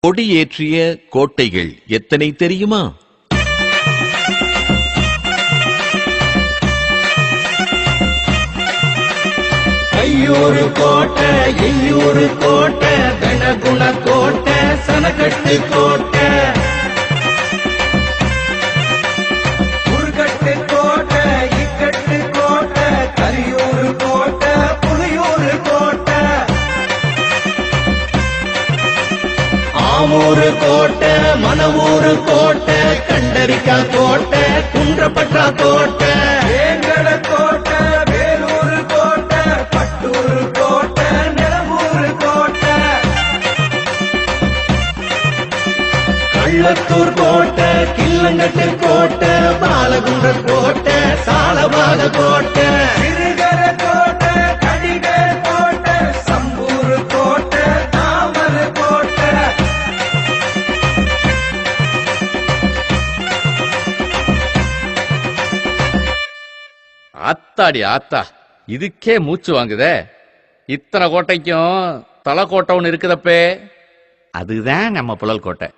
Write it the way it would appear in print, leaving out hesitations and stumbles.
கொடியேற்றிய கோட்டைகள் எத்தனை தெரியுமா? ஐயூறு கோட்டை, எய்யூறு கோட்டை, பெணகுண கோட்டை, சனகட்டு கோட்டை, உருகட்டு கோட்டை, இக்கட்டு கோட்டை, கரியூறு கோட்டை, புலியூறு கோட்டை, ஆமூறு கோட்டை, மணவூறு கோட்டை, கண்டரிக்கா கோட்டை, குன்றப்பட்டா கோட்டை, வேங்கட கோட்டை, வேலூர் கோட்டை, பட்டூர் கோட்டை, நிலவூர் கோட்டை, கள்ளத்தூர் கோட்டை, கிள்ளங்கட்டு கோட்டை, பாலகுன்ற கோட்டை, சாலபாக கோட்டை, சிறுகர கோட்டை, கடிகர் கோட்டை, சம்பூர் கோட்டை, தாமர் கோட்டை. ஆத்தாடி ஆத்தா, இதுக்கே மூச்சு வாங்குதே. இத்தனை கோட்டைக்கும் தலை கோட்டை ஒன்று இருக்குதப்பே, அதுதான் நம்ம புழல் கோட்டை.